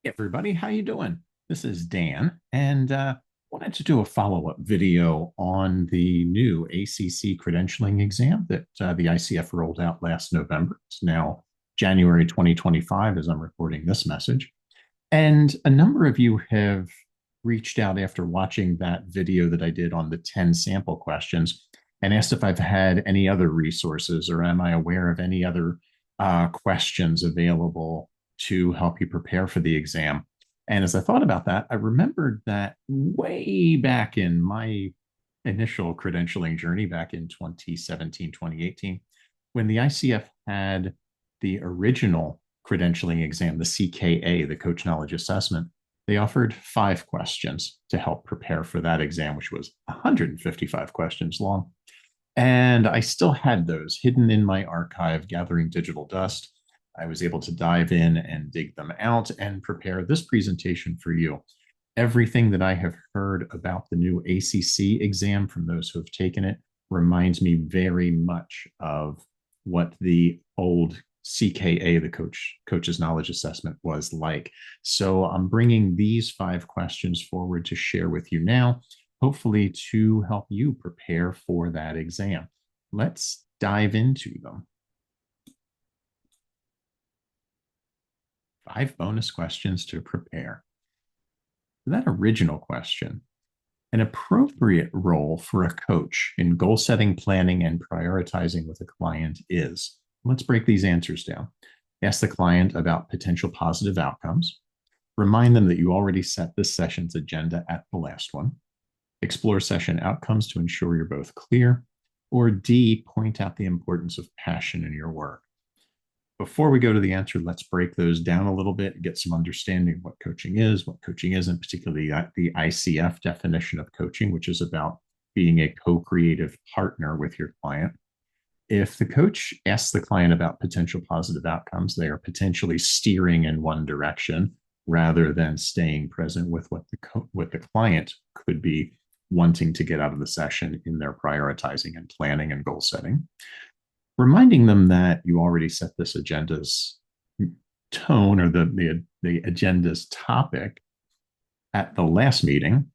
Hey everybody, how you doing? This is Dan, and wanted to do a follow-up video on the new ACC credentialing exam that the ICF rolled out last November. It's now January 2025 as I'm recording this message. And a number of you have reached out after watching that video that I did on the 10 sample questions and asked if I've had any other resources or am I aware of any other questions available to help you prepare for the exam. And as I thought about that, I remembered that way back in my initial credentialing journey back in 2017, 2018, when the ICF had the original credentialing exam, the CKA, the Coach Knowledge Assessment, they offered 5 questions to help prepare for that exam, which was 155 questions long. And I still had those hidden in my archive, gathering digital dust. I was able to dive in and dig them out and prepare this presentation for you. Everything that I have heard about the new ACC exam from those who have taken it reminds me very much of what the old CKA, the Coach's Knowledge Assessment, was like. So I'm bringing these 5 questions forward to share with you now, hopefully to help you prepare for that exam. Let's dive into them. 5 bonus questions to prepare. That original question, an appropriate role for a coach in goal setting, planning, and prioritizing with a client is. Let's break these answers down. Ask the client about potential positive outcomes. Remind them that you already set this session's agenda at the last one. Explore session outcomes to ensure you're both clear. Or D, point out the importance of passion in your work. Before we go to the answer, let's break those down a little bit and get some understanding of what coaching isn't, particularly the ICF definition of coaching, which is about being a co-creative partner with your client. If the coach asks the client about potential positive outcomes, they are potentially steering in one direction rather than staying present with what the client could be wanting to get out of the session in their prioritizing and planning and goal setting. Reminding them that you already set this agenda's tone or the agenda's topic at the last meeting.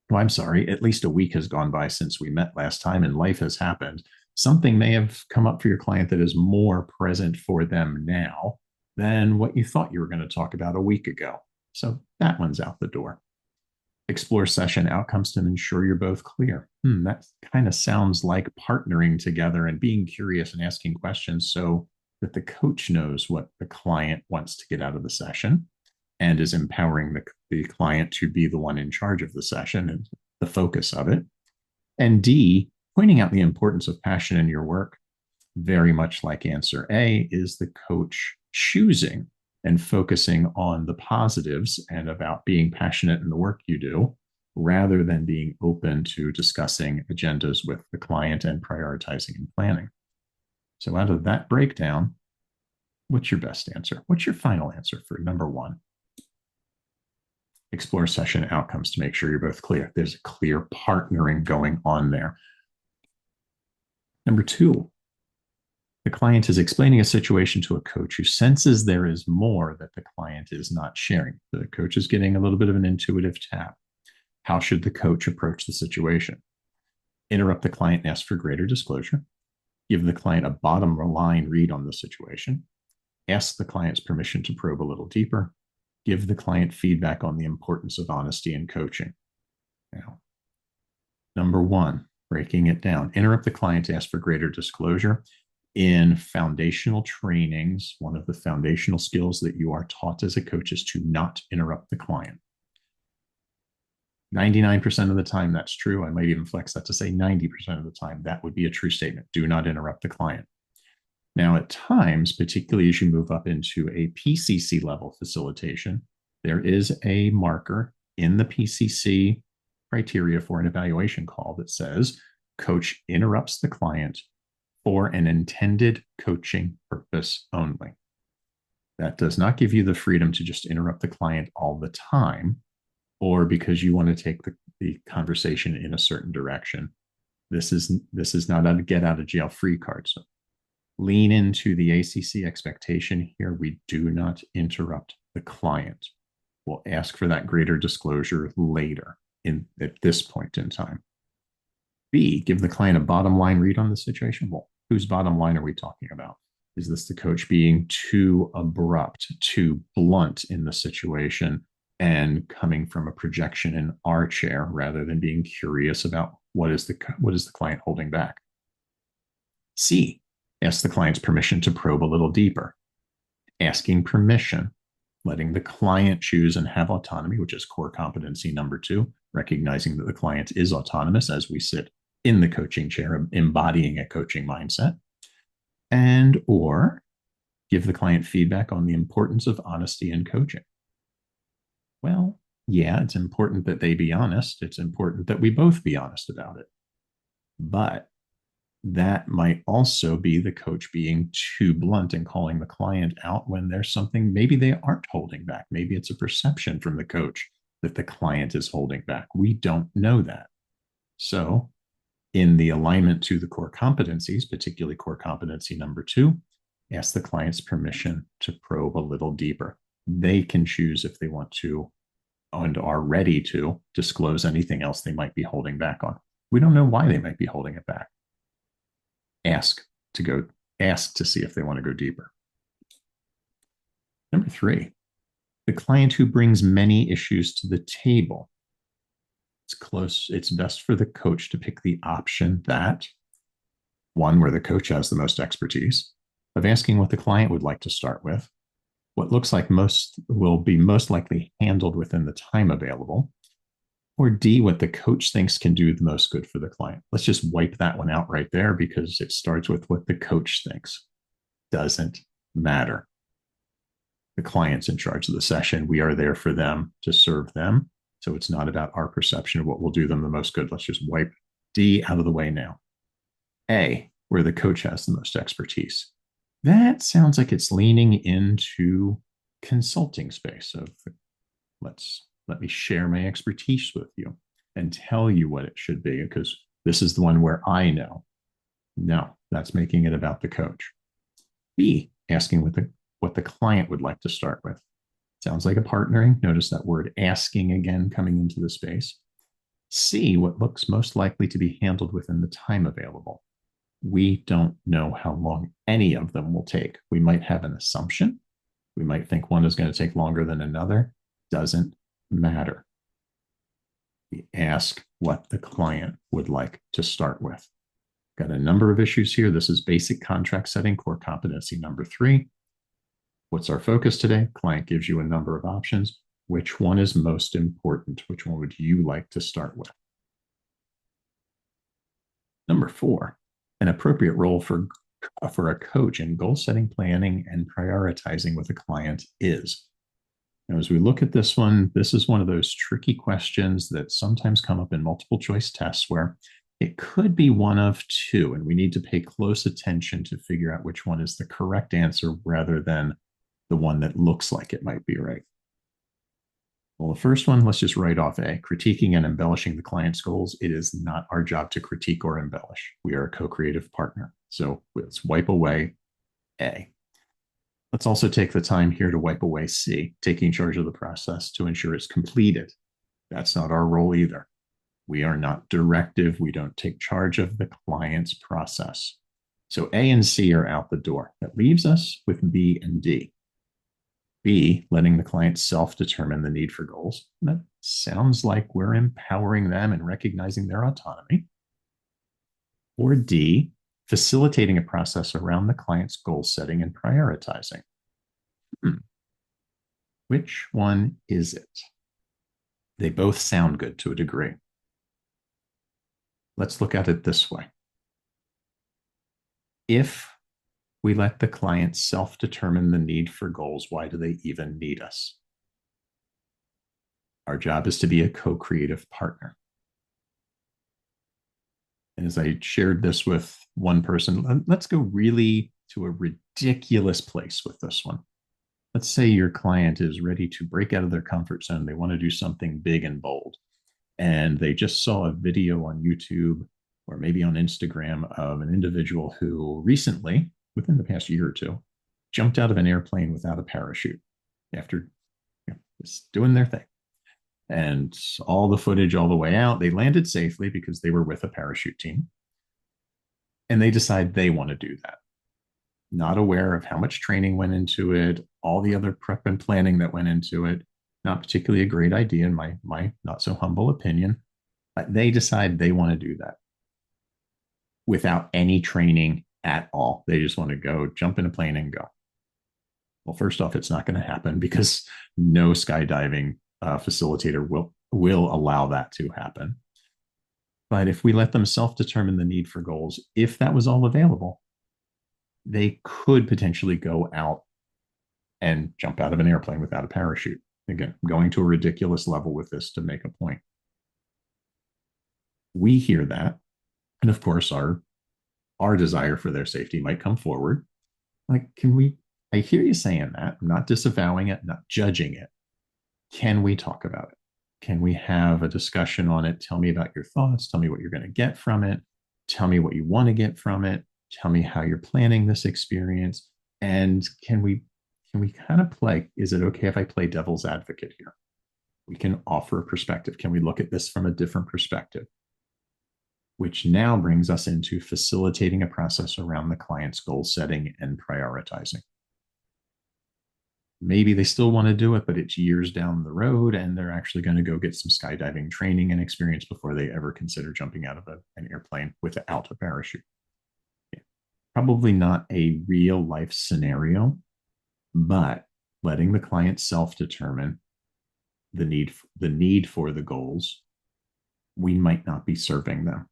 Well, I'm sorry, at least a week has gone by since we met last time and life has happened. Something may have come up for your client that is more present for them now than what you thought you were going to talk about a week ago. So that one's out the door. Explore session outcomes to ensure you're both clear. That kind of sounds like partnering together and being curious and asking questions so that the coach knows what the client wants to get out of the session and is empowering the client to be the one in charge of the session and the focus of it. And D, pointing out the importance of passion in your work, very much like answer A, is the coach choosing and focusing on the positives and about being passionate in the work you do, rather than being open to discussing agendas with the client and prioritizing and planning. So out of that breakdown, what's your best answer? What's your final answer for number 1? Explore session outcomes to make sure you're both clear. There's a clear partnering going on there. Number 2, the client is explaining a situation to a coach who senses there is more that the client is not sharing. The coach is getting a little bit of an intuitive tap. How should the coach approach the situation? Interrupt the client and ask for greater disclosure. Give the client a bottom line read on the situation. Ask the client's permission to probe a little deeper. Give the client feedback on the importance of honesty in coaching. Now, number 1, breaking it down. Interrupt the client to ask for greater disclosure. In foundational trainings, one of the foundational skills that you are taught as a coach is to not interrupt the client. 99% of the time, that's true. I might even flex that to say 90% of the time, that would be a true statement. Do not interrupt the client. Now, at times, particularly as you move up into a PCC level facilitation, there is a marker in the PCC criteria for an evaluation call that says, coach interrupts the client for an intended coaching purpose only. That does not give you the freedom to just interrupt the client all the time, or because you want to take the conversation in a certain direction. This is not a get out of jail free card. So lean into the ACC expectation here. We do not interrupt the client. We'll ask for that greater disclosure later at this point in time. B, give the client a bottom line read on the situation. Well, whose bottom line are we talking about? Is this the coach being too abrupt, too blunt in the situation and coming from a projection in our chair rather than being curious about what is the client holding back? C, ask the client's permission to probe a little deeper. Asking permission, letting the client choose and have autonomy, which is core competency number 2, recognizing that the client is autonomous as we sit in the coaching chair, embodying a coaching mindset. And or give the client feedback on the importance of honesty in coaching. Well, yeah, it's important that they be honest. It's important that we both be honest about it. But that might also be the coach being too blunt and calling the client out when there's something maybe they aren't holding back. Maybe it's a perception from the coach that the client is holding back. We don't know that. So in the alignment to the core competencies, particularly core competency number 2, ask the client's permission to probe a little deeper. They can choose if they want to and are ready to disclose anything else they might be holding back on. We don't know why they might be holding it back. Ask to see if they want to go deeper. Number 3, the client who brings many issues to the table. It's best for the coach to pick the option that, one, where the coach has the most expertise, of asking what the client would like to start with, what looks like will be most likely handled within the time available, or D, what the coach thinks can do the most good for the client. Let's just wipe that one out right there because it starts with what the coach thinks. Doesn't matter. The client's in charge of the session. We are there for them to serve them. So it's not about our perception of what will do them the most good. Let's just wipe D out of the way now. A, where the coach has the most expertise. That sounds like it's leaning into consulting space of let me share my expertise with you and tell you what it should be because this is the one where I know. No, that's making it about the coach. B, asking what the client would like to start with. Sounds like a partnering. Notice that word asking again coming into the space. C, what looks most likely to be handled within the time available. We don't know how long any of them will take. We might have an assumption. We might think one is going to take longer than another. Doesn't matter. We ask what the client would like to start with. Got a number of issues here. This is basic contract setting, core competency number 3. What's our focus today? Client gives you a number of options. Which one is most important? Which one would you like to start with? Number 4, an appropriate role for a coach in goal setting, planning, and prioritizing with a client is. Now, as we look at this one, this is one of those tricky questions that sometimes come up in multiple choice tests where it could be one of 2, and we need to pay close attention to figure out which one is the correct answer rather than the one that looks like it might be right. Well, the first one, let's just write off A, critiquing and embellishing the client's goals. It is not our job to critique or embellish. We are a co-creative partner. So let's wipe away A. Let's also take the time here to wipe away C, taking charge of the process to ensure it's completed. That's not our role either. We are not directive. We don't take charge of the client's process. So A and C are out the door. That leaves us with B and D. B, letting the client self-determine the need for goals. That sounds like we're empowering them and recognizing their autonomy. Or D, facilitating a process around the client's goal setting and prioritizing. Which one is it? They both sound good to a degree. Let's look at it this way. If we let the client self-determine the need for goals, why do they even need us? Our job is to be a co-creative partner. And as I shared this with one person, let's go really to a ridiculous place with this one. Let's say your client is ready to break out of their comfort zone. They want to do something big and bold. And they just saw a video on YouTube or maybe on Instagram of an individual who recently, within the past year or 2, jumped out of an airplane without a parachute after just doing their thing. And all the footage all the way out, they landed safely because they were with a parachute team. And they decide they want to do that. Not aware of how much training went into it, all the other prep and planning that went into it. Not particularly a great idea in my not so humble opinion. But they decide they want to do that without any training at all. They just want to go jump in a plane and go. Well, first off, it's not going to happen because no skydiving facilitator will allow that to happen. But if we let them self-determine the need for goals, if that was all available, they could potentially go out and jump out of an airplane without a parachute. Again, going to a ridiculous level with this to make a point. We hear that. And of course, our desire for their safety might come forward. Like, I hear you saying that. I'm not disavowing it, not judging it. Can we talk about it? Can we have a discussion on it? Tell me about your thoughts. Tell me what you're going to get from it. Tell me what you want to get from it. Tell me how you're planning this experience. And can we kind of play, is it okay if I play devil's advocate here? We can offer a perspective. Can we look at this from a different perspective? Which now brings us into facilitating a process around the client's goal setting and prioritizing. Maybe they still want to do it, but it's years down the road and they're actually going to go get some skydiving training and experience before they ever consider jumping out of an airplane without a parachute. Yeah. Probably not a real life scenario, but letting the client self-determine the need for the goals, we might not be serving them.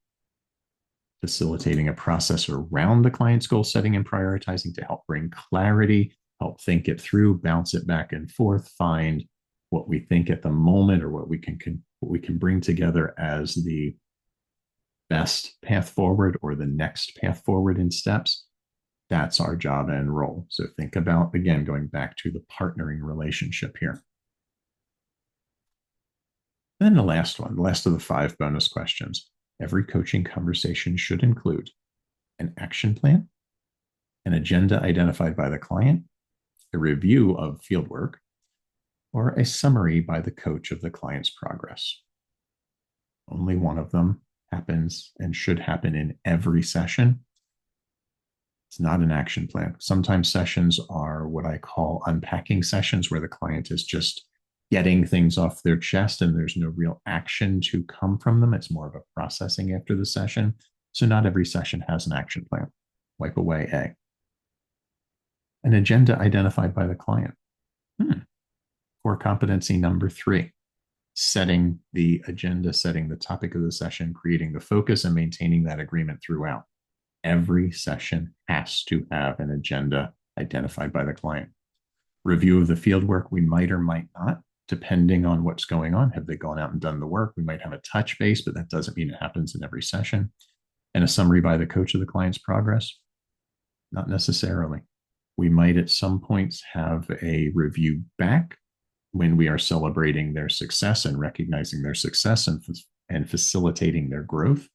Facilitating a process around the client's goal setting and prioritizing to help bring clarity, help think it through, bounce it back and forth, find what we think at the moment or what we can bring together as the best path forward or the next path forward in steps. That's our job and role. So think about, again, going back to the partnering relationship here. And then the last one, the last of the 5 bonus questions. Every coaching conversation should include an action plan, an agenda identified by the client, a review of fieldwork, or a summary by the coach of the client's progress. Only one of them happens and should happen in every session. It's not an action plan. Sometimes sessions are what I call unpacking sessions, where the client is just getting things off their chest and there's no real action to come from them. It's more of a processing after the session. So not every session has an action plan. Wipe away A. An agenda identified by the client. Core competency number 3, setting the agenda, setting the topic of the session, creating the focus and maintaining that agreement throughout. Every session has to have an agenda identified by the client. Review of the field work, we might or might not, depending on what's going on. Have they gone out and done the work? We might have a touch base, but that doesn't mean it happens in every session. And a summary by the coach of the client's progress? Not necessarily. We might at some points have a review back when we are celebrating their success and recognizing their success and facilitating their growth.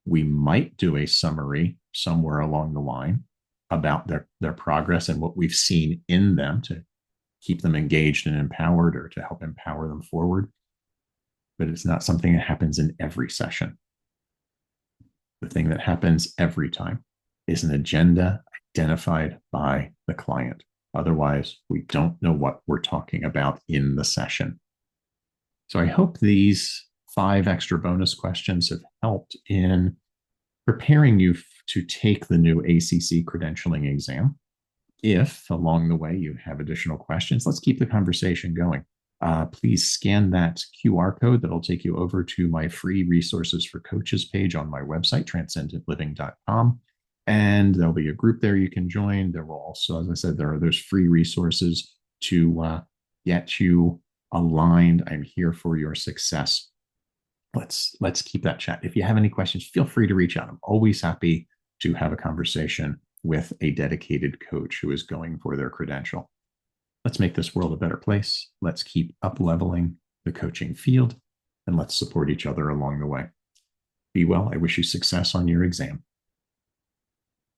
We might do a summary somewhere along the line about their progress and what we've seen in them to keep them engaged and empowered or to help empower them forward. But it's not something that happens in every session. The thing that happens every time is an agenda identified by the client. Otherwise, we don't know what we're talking about in the session. So I hope these 5 extra bonus questions have helped in preparing you to take the new ACC credentialing exam. If along the way you have additional questions, let's keep the conversation going. Please scan that QR code that'll take you over to my free resources for coaches page on my website, transcendentliving.com. And there'll be a group there you can join. There will also, as I said, there are those free resources to get you aligned. I'm here for your success. Let's keep that chat. If you have any questions, feel free to reach out. I'm always happy to have a conversation with a dedicated coach who is going for their credential. Let's make this world a better place. Let's keep up-leveling the coaching field, and let's support each other along the way. Be well. I wish you success on your exam.